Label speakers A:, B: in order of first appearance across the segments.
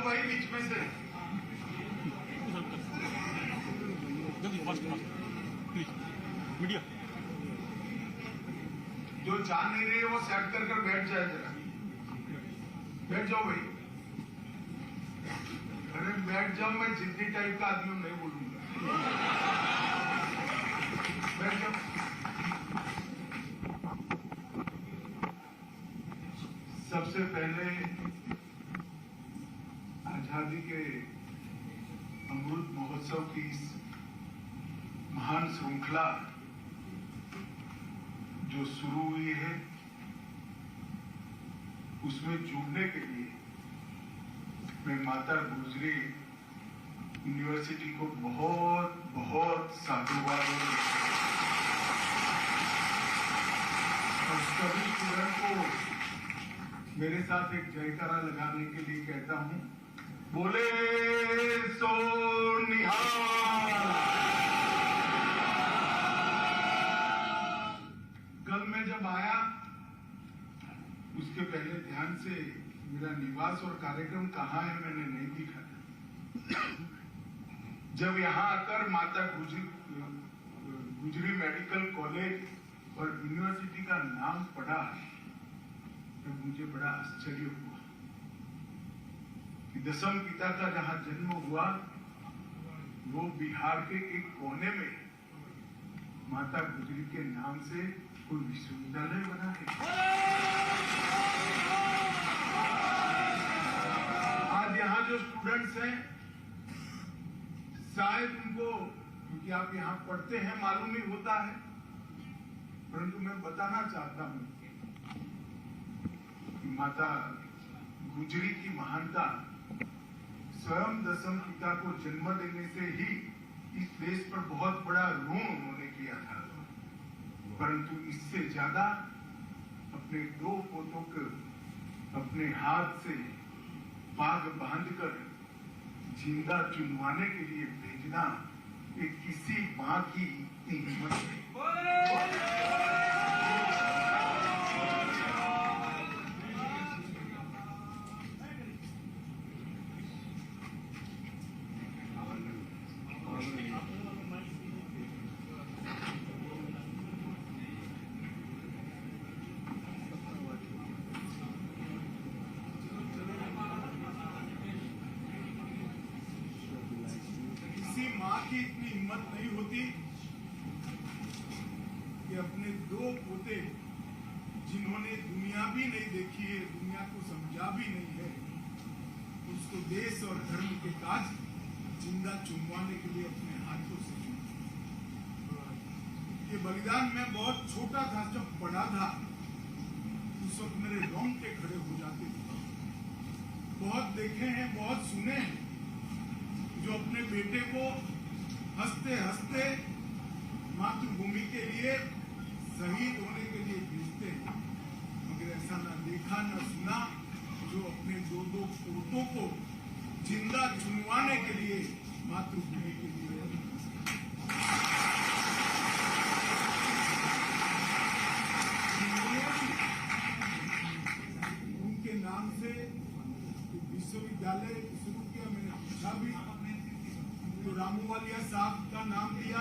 A: भाई बीच में से।
B: मीडिया
A: जो जान नहीं रहे वो सेट कर बैठ जाए, जरा बैठ जाओ भाई। अरे बैठ जाओ, मैं जिद्दी टाइप का आदमी नहीं बोलूंगा। बैठ जाओ। सबसे पहले आजादी के अमृत महोत्सव की इस महान श्रृंखला जो शुरू हुई है, उसमें जुड़ने के लिए मैं माता गुजरी यूनिवर्सिटी को बहुत बहुत साधुवाद और सभी स्टूडेंट को मेरे साथ एक जयकारा लगाने के लिए कहता हूं, बोले सो निहाल। कल मैं जब आया उसके पहले ध्यान से मेरा निवास और कार्यक्रम कहाँ है मैंने नहीं देखा था। जब यहाँ आकर माता गुजरी मेडिकल कॉलेज और यूनिवर्सिटी का नाम पढ़ा तब मुझे बड़ा आश्चर्य हुआ कि दशम पिता का जहाँ जन्म हुआ वो बिहार के एक कोने में माता गुजरी के नाम से कोई विश्वविद्यालय बना है। आज यहाँ जो स्टूडेंट्स हैं शायद उनको, क्योंकि आप यहाँ पढ़ते हैं, मालूम ही होता है, परंतु मैं बताना चाहता हूं कि माता गुजरी की महानता स्वयं दशम पिता को जन्म देने से ही इस देश पर बहुत बड़ा ऋण उन्होंने किया था, परंतु इससे ज्यादा अपने दो पोतों को अपने हाथ से पाग बांधकर जिंदा चुनवाने के लिए भेजना ये किसी मां की हिम्मत है। किसी मां की इतनी हिम्मत नहीं होती कि अपने दो पोते जिन्होंने दुनिया भी नहीं देखी है, दुनिया को समझा भी नहीं है, उसको देश और धर्म के काज जिंदा चुनवाने के लिए अपने हाथों से ये बलिदान मैं बहुत छोटा था, जब पढ़ा था उस वक्त मेरे रोंगटे खड़े हो जाते थे। बहुत देखे हैं, बहुत सुने हैं जो अपने बेटे को हंसते हंसते मातृभूमि के लिए शहीद होने के लिए भेजते हैं, मगर ऐसा ना देखा न सुना जो अपने दो दो पोतों को जिंदा चुनवाने के लिए मातृभूमि के लिए उनके नाम से विश्वविद्यालय शुरू किया। मैंने पूछा भी तो रामूवालिया साहब का नाम दिया।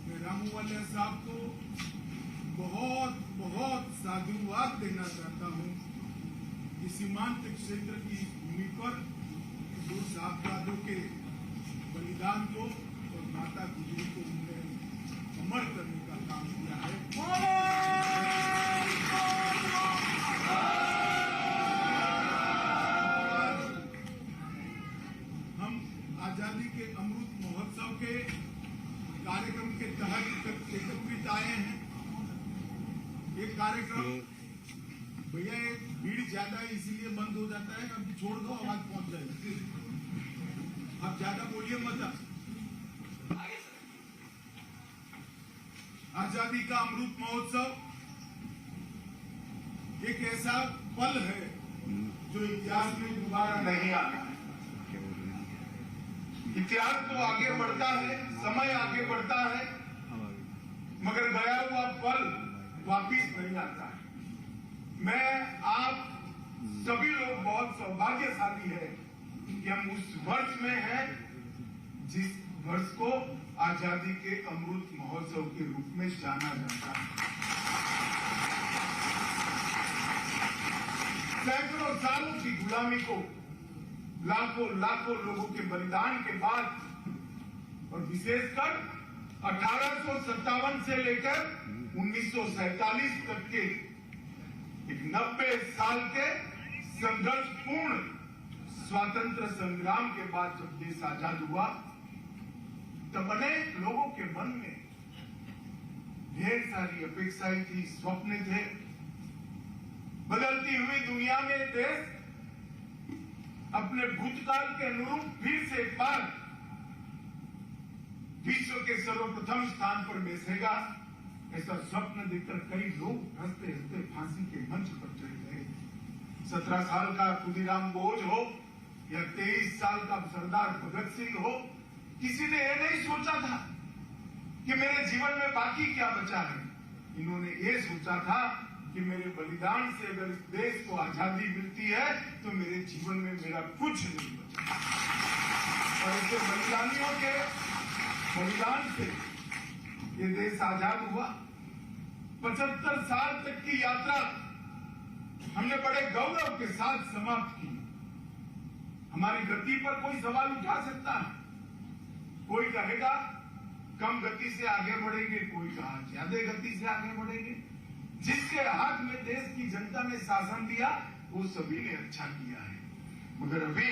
A: मैं रामूवालिया साहब को बहुत बहुत साधुवाद देना चाहता हूं कि सीमांत क्षेत्र की भूमि पर दो साहबजादों के बलिदान को और माता गुजरी को उन्होंने अमर करने का काम किया है। हम आजादी के अमृत महोत्सव के कार्यक्रम के तहत एकत्रित आए हैं। ये कार्यक्रम भैया एक भीड़ ज्यादा है इसीलिए बंद हो जाता है, अब छोड़ दो, आवाज पहुंच जाएगी। आप ज्यादा बोलिए मत। आजादी का अमृत महोत्सव एक ऐसा पल है जो इतिहास में दोबारा नहीं आता है। इतिहास तो आगे बढ़ता है, समय आगे बढ़ता है, मगर गया हुआ पल वापिस नहीं आता है। मैं आप सभी लोग बहुत सौभाग्यशाली है कि हम उस वर्ष में हैं जिस वर्ष को आजादी के अमृत महोत्सव के रूप में जाना जाता है। सैकड़ों सालों की गुलामी को लाखों लाखों लोगों के बलिदान के बाद और विशेषकर 1857 से लेकर 1947 तक के एक 90 साल के संघर्षपूर्ण स्वातंत्र संग्राम के बाद जब देश आजाद हुआ तब अनेक लोगों के मन में ढेर सारी अपेक्षाएं थी, स्वप्न थे। बदलती हुई दुनिया में देश अपने भूतकाल के अनुरूप फिर से एक बार विश्व के सर्वप्रथम स्थान पर बैसेगा, ऐसा स्वप्न देखकर कई लोग हंसते हंसते फांसी के मंच पर चढ़ गए। 17 साल का खुदीराम बोझ हो या 23 साल का सरदार भगत सिंह हो, किसी ने यह नहीं सोचा था कि मेरे जीवन में बाकी क्या बचा है। इन्होंने ये सोचा था कि मेरे बलिदान से अगर इस देश को आजादी मिलती है तो मेरे जीवन में मेरा कुछ नहीं बचा। और ऐसे बलिदानियों के बलिदान से ये देश आजाद हुआ। 75 साल तक की यात्रा हमने बड़े गौरव के साथ समाप्त की। हमारी गति पर कोई सवाल उठा सकता है, कोई कहेगा कम गति से आगे बढ़ेंगे, कोई कहा ज्यादा गति से आगे बढ़ेंगे। जिसके हाथ में देश की जनता ने शासन दिया वो सभी ने अच्छा किया है। मगर अभी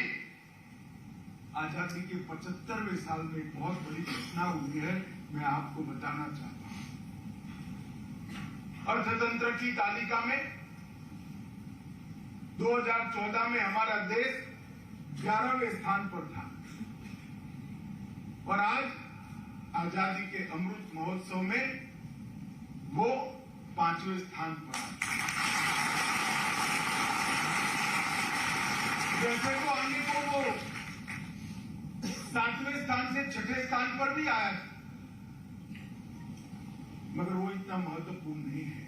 A: आजादी के 75वें साल में बहुत बड़ी घटना हुई है, मैं आपको बताना चाहता हूं। अर्थतंत्र की तालिका में 2014 में हमारा देश 11वें स्थान पर था और आज आजादी के अमृत महोत्सव में वो 5वें स्थान पर आ। जैसे को आने को वो 7वें स्थान से 6ठे स्थान पर भी आया, मगर वो इतना महत्वपूर्ण नहीं है।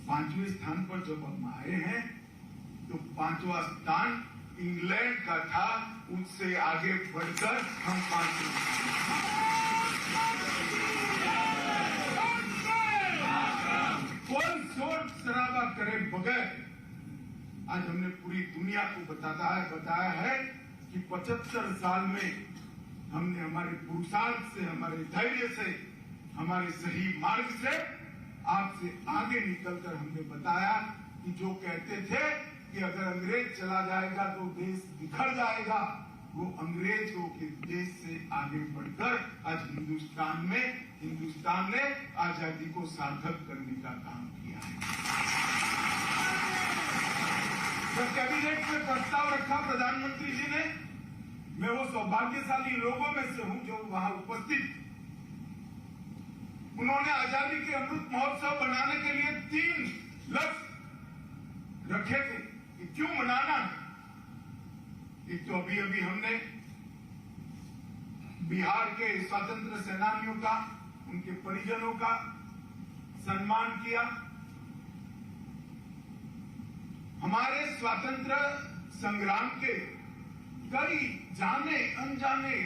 A: 5वें स्थान पर जब हम आए हैं तो 5वां स्थान इंग्लैंड का था, उससे आगे बढ़कर हम 5वें। कोई शोर शराबा करे बगैर आज हमने पूरी दुनिया को बताया है कि 75 साल में हमने हमारे पुरुषार्थ से, हमारे धैर्य से, हमारे सही मार्ग से आपसे आगे निकलकर हमने बताया कि जो कहते थे कि अगर अंग्रेज चला जाएगा तो देश बिखर जाएगा, वो अंग्रेजों के देश से आगे बढ़कर आज हिंदुस्तान ने आजादी को सार्थक करने का काम किया है। जब कैबिनेट में प्रस्ताव रखा प्रधानमंत्री जी ने, मैं वो सौभाग्यशाली लोगों में से हूं जो वहां उपस्थित। उन्होंने आजादी के अमृत महोत्सव बनाने के लिए 3 लक्ष्य रखे थे कि क्यों मनाना है। एक तो अभी हमने बिहार के स्वतंत्र सेनानियों का, उनके परिजनों का सम्मान किया। हमारे स्वतंत्र संग्राम के कई जाने अनजाने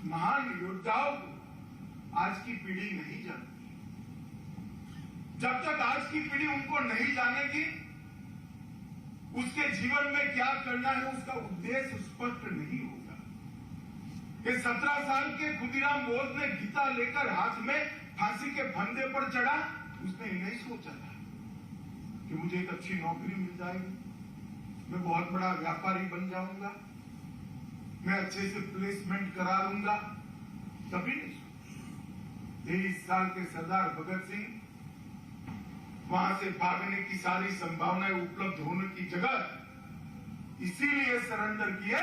A: महान योद्धाओं को आज की पीढ़ी नहीं जानती। जब तक आज की पीढ़ी उनको नहीं जानेगी, उसके जीवन में क्या करना है उसका उद्देश्य स्पष्ट नहीं होगा। ये 17 साल के खुदीराम बोझ ने गीता लेकर हाथ में फांसी के फंदे पर चढ़ा, उसने नहीं सोचा था कि मुझे एक अच्छी नौकरी मिल जाएगी, मैं बहुत बड़ा व्यापारी बन जाऊंगा, मैं अच्छे से प्लेसमेंट करा लूंगा। कभी नहीं सोचा। 23 साल के सरदार भगत सिंह वहां से भागने की सारी संभावनाएं उपलब्ध होने की जगह इसीलिए सरेंडर किए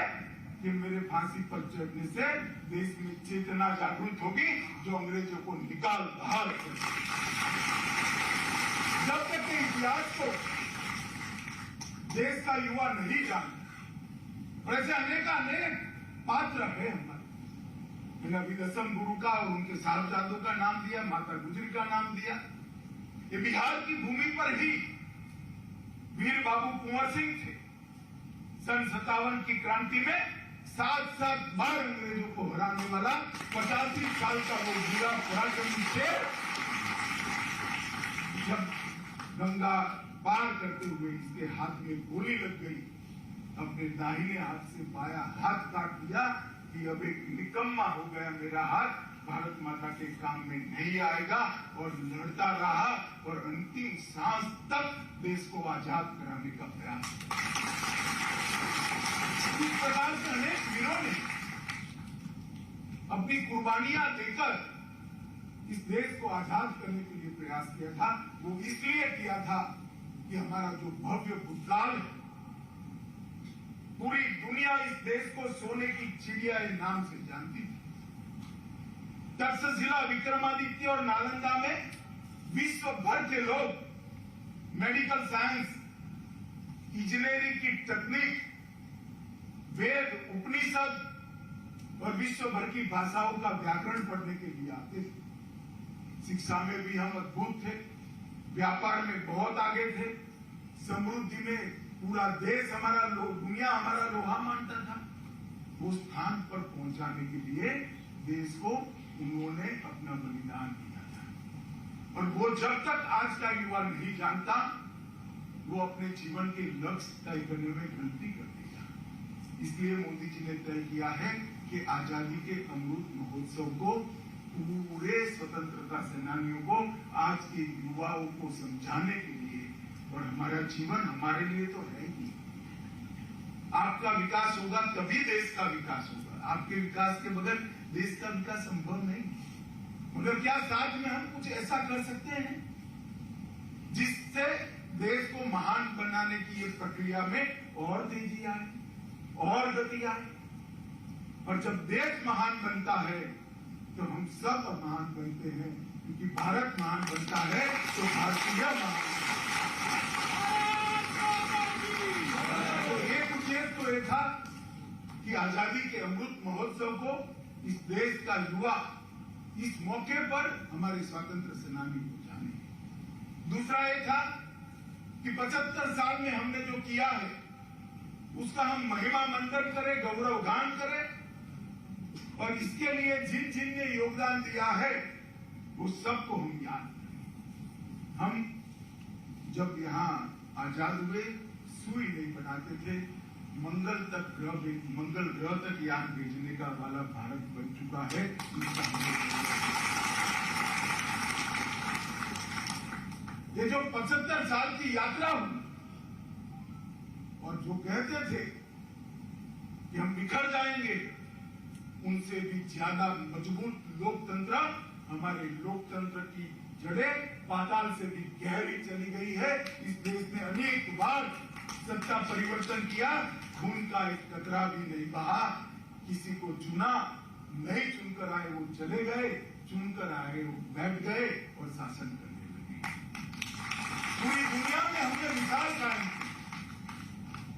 A: कि मेरे फांसी पर चढ़ने से देश में चेतना जागृत होगी जो अंग्रेजों को निकाल बाहर कर। जब तक के इतिहास को देश का युवा नहीं जाने, और ऐसे अनेक पात्र है हमारे। मैंने अभी दसम गुरु का और उनके साहबजादों का नाम दिया, माता गुजरी का नाम दिया। ये बिहार की भूमि पर ही वीर बाबू कुंवर सिंह थे, सन 57 की क्रांति में 7 बार अंग्रेजों को हराने वाला 85 साल का वो वीरा पराक्रमी शेर जब गंगा पार करते हुए इसके हाथ में गोली लग गई, अपने दाहिने हाथ से बाया हाथ काट दिया कि अब एक निकम्मा हो गया मेरा हाथ, भारत माता के काम में नहीं आएगा, और लड़ता रहा और अंतिम सांस तक देश को आजाद कराने का प्रयास किया। इस प्रकार से अनेक वीरों ने अपनी कुर्बानियां देकर इस देश को आजाद करने के लिए प्रयास किया था। वो इसलिए किया था कि हमारा जो भव्य भूतकाल है, पूरी दुनिया इस देश को सोने की चिड़िया के नाम से जानती थी। तक्षशिला, विक्रमादित्य और नालंदा में विश्व भर के लोग मेडिकल साइंस, इंजीनियरिंग की तकनीक, वेद, उपनिषद और विश्व भर की भाषाओं का व्याकरण पढ़ने के लिए आते थे। शिक्षा में भी हम अद्भुत थे, व्यापार में बहुत आगे थे, समृद्धि में पूरा देश हमारा, दुनिया हमारा लोहा मानता था। वो स्थान पर पहुंचाने के लिए देश को उन्होंने अपना बलिदान दिया था। और वो जब तक आज का युवा नहीं जानता, वो अपने जीवन के लक्ष्य तय करने में गलती कर देगा। इसलिए मोदी जी ने तय किया है कि आजादी के अमृत महोत्सव को पूरे स्वतंत्रता सेनानियों को, आज के युवाओं को समझाने के लिए, और हमारा जीवन हमारे लिए तो है ही। आपका विकास होगा तभी देश का विकास होगा। आपके विकास के बगैर देश का विकास संभव नहीं। मगर क्या साथ में हम कुछ ऐसा कर सकते हैं जिससे देश को महान बनाने की ये प्रक्रिया में और तेजी आए, और गति आए? और जब देश महान बनता है तो हम सब महान बनते हैं, क्योंकि भारत महान बनता है तो भारतीय महान। तो एक उद्देश्य तो ये था कि आजादी के अमृत महोत्सव को इस देश का युवा इस मौके पर हमारे स्वतंत्र सेनानी को जाने। दूसरा ये था कि 75 साल में हमने जो किया है उसका हम महिमा मंडन करें, गौरवगान करें, और इसके लिए जिन जिन ने योगदान दिया है वो सबको हम याद करें। हम जब यहाँ आजाद हुए सुई नहीं बनाते थे, मंगल ग्रह तक यान भेजने का वाला भारत बन चुका है। ये जो 75 साल की यात्रा हुई, और जो कहते थे कि हम बिखर जाएंगे, उनसे भी ज्यादा मजबूत लोकतंत्र, हमारे लोकतंत्र की जड़ें पाताल से भी गहरी चली गई है। इस देश ने अनेक बार सत्ता परिवर्तन किया, खून का एक कतरा भी नहीं बहा। किसी को चुना, नहीं चुनकर आए वो चले गए, चुनकर आए वो बैठ गए और शासन करने लगे। पूरी दुनिया में हमने मिसाल कायम की,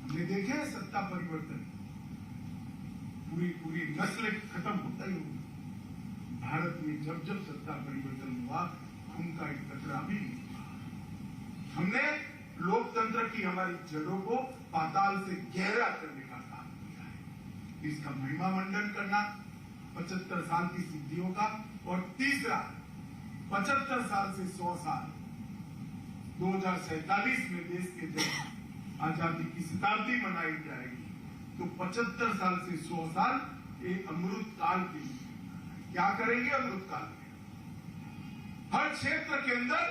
A: हमने देखे सत्ता परिवर्तन, पूरी नस्ल खत्म होता ही होगी। भारत में जब जब सत्ता परिवर्तन हुआ, खून का एक कतरा भी नहीं हुआ। हमने लोकतंत्र की हमारी जड़ों को पाताल से गहरा करने का काम किया है। इसका महिमा मंडन करना, 75 साल की सिद्धियों का, और तीसरा 75 साल से 100 साल, 2047 में देश के जब आजादी की शताब्दी मनाई जाएगी, तो 75 साल से 100 साल एक अमृत काल के लिए क्या करेंगे? अमृत काल में हर क्षेत्र के अंदर